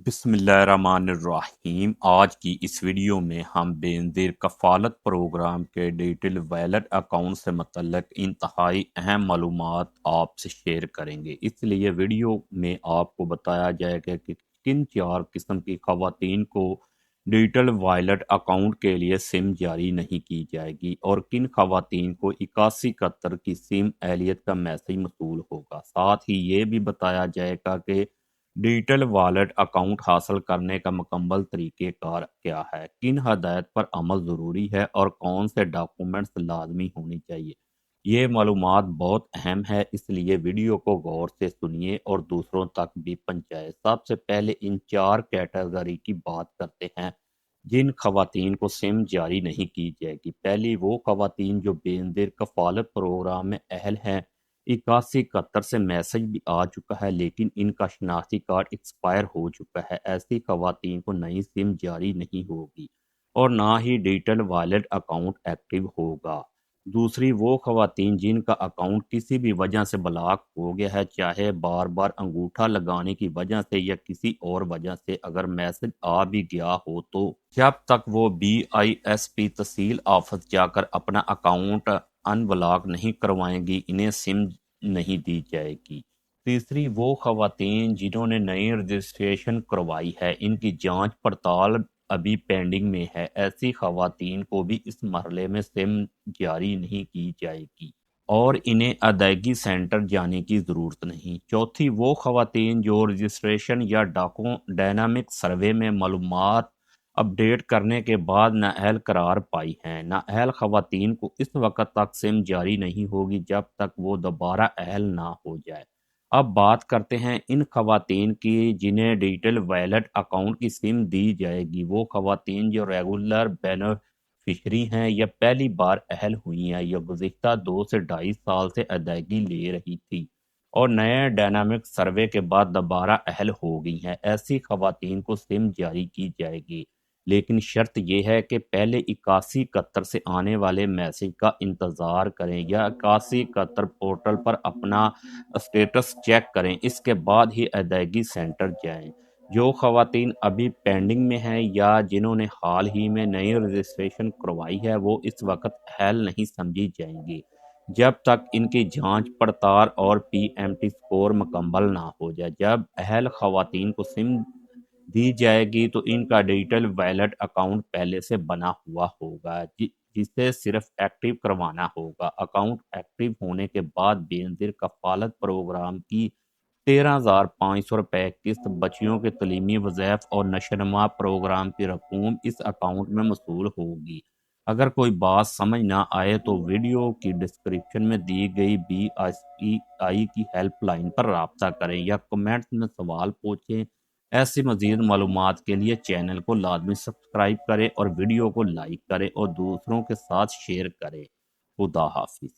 بسم اللہ الرحمن الرحیم۔ آج کی اس ویڈیو میں ہم بینظیر کفالت پروگرام کے ڈیجیٹل ویلٹ اکاؤنٹ سے متعلق انتہائی اہم معلومات آپ سے شیئر کریں گے۔ اس لیے ویڈیو میں آپ کو بتایا جائے گا کہ کن 4 قسم کی خواتین کو ڈیجیٹل ویلٹ اکاؤنٹ کے لیے سم جاری نہیں کی جائے گی اور کن خواتین کو 8171 کی سم اہلیت کا میسج موصول ہوگا۔ ساتھ ہی یہ بھی بتایا جائے گا کہ ڈیجیٹل والیٹ اکاؤنٹ حاصل کرنے کا مکمل طریقہ کار کیا ہے، کن ہدایت پر عمل ضروری ہے اور کون سے ڈاکومنٹس لازمی ہونی چاہیے۔ یہ معلومات بہت اہم ہے، اس لیے ویڈیو کو غور سے سنیے اور دوسروں تک بھی پہنچائے۔ سب سے پہلے ان 4 کیٹیگری کی بات کرتے ہیں جن خواتین کو سم جاری نہیں کی جائے گی۔ پہلی وہ خواتین جو بینظیر کفالت پروگرام میں اہل ہیں۔ 8171 سے میسج بھی آ چکا ہے لیکن ان کا شناختی کارڈ ایکسپائر ہو چکا ہے۔ ایسی خواتین کو نئی سم جاری نہیں ہوگی اور نہ ہی ڈیجیٹل والیٹ اکاؤنٹ ایکٹیو ہوگا۔ دوسری وہ خواتین جن کا اکاؤنٹ کسی بھی وجہ سے بلاک ہو گیا ہے، چاہے بار بار انگوٹھا لگانے کی وجہ سے یا کسی اور وجہ سے، اگر میسج آ بھی گیا ہو تو جب تک وہ BISP تحصیل آفس جا کر اپنا اکاؤنٹ ان بلاک نہیں کروائیں گی، انہیں سم نہیں دی جائے گی۔ تیسری وہ خواتین جنہوں نے نئی رجسٹریشن کروائی ہے، ان کی جانچ پڑتال ابھی پینڈنگ میں ہے، ایسی خواتین کو بھی اس مرحلے میں سم جاری نہیں کی جائے گی اور انہیں ادائیگی سینٹر جانے کی ضرورت نہیں۔ چوتھی وہ خواتین جو رجسٹریشن یا ڈائنامک سروے میں معلومات اپڈیٹ کرنے کے بعد نااہل قرار پائی ہیں۔ نااہل خواتین کو اس وقت تک سم جاری نہیں ہوگی جب تک وہ دوبارہ اہل نہ ہو جائے۔ اب بات کرتے ہیں ان خواتین کی جنہیں ڈیجیٹل ویلٹ اکاؤنٹ کی سم دی جائے گی۔ وہ خواتین جو ریگولر بینیفیشری ہیں یا پہلی بار اہل ہوئی ہیں یا گزشتہ 2 سے 2.5 سال سے ادائیگی لے رہی تھی اور نئے ڈائنامک سروے کے بعد دوبارہ اہل ہو گئی ہیں، ایسی خواتین کو سم جاری کی جائے گی، لیکن شرط یہ ہے کہ پہلے 8171 سے آنے والے میسج کا انتظار کریں یا 8171 پورٹل پر اپنا اسٹیٹس چیک کریں، اس کے بعد ہی ادائیگی سینٹر جائیں۔ جو خواتین ابھی پینڈنگ میں ہیں یا جنہوں نے حال ہی میں نئی رجسٹریشن کروائی ہے، وہ اس وقت اہل نہیں سمجھی جائیں گی جب تک ان کی جانچ پڑتال اور PMT سکور مکمل نہ ہو جائے۔ جب اہل خواتین کو سم دی جائے گی تو ان کا ڈیجیٹل ویلٹ اکاؤنٹ پہلے سے بنا ہوا ہوگا جسے صرف ایکٹیو کروانا ہوگا۔ اکاؤنٹ ایکٹیو ہونے کے بعد بینظیر کفالت پروگرام کی 13,500 روپے قسط بچیوں کے تعلیمی وظائف اور نشوونما پروگرام کی رقوم اس اکاؤنٹ میں موصول ہوگی۔ اگر کوئی بات سمجھ نہ آئے تو ویڈیو کی ڈسکرپشن میں دی گئی BISPI کی ہیلپ لائن پر رابطہ کریں یا کمنٹس میں سوال پوچھیں۔ ایسی مزید معلومات کے لیے چینل کو لازمی سبسکرائب کریں اور ویڈیو کو لائک کریں اور دوسروں کے ساتھ شیئر کریں۔ خدا حافظ۔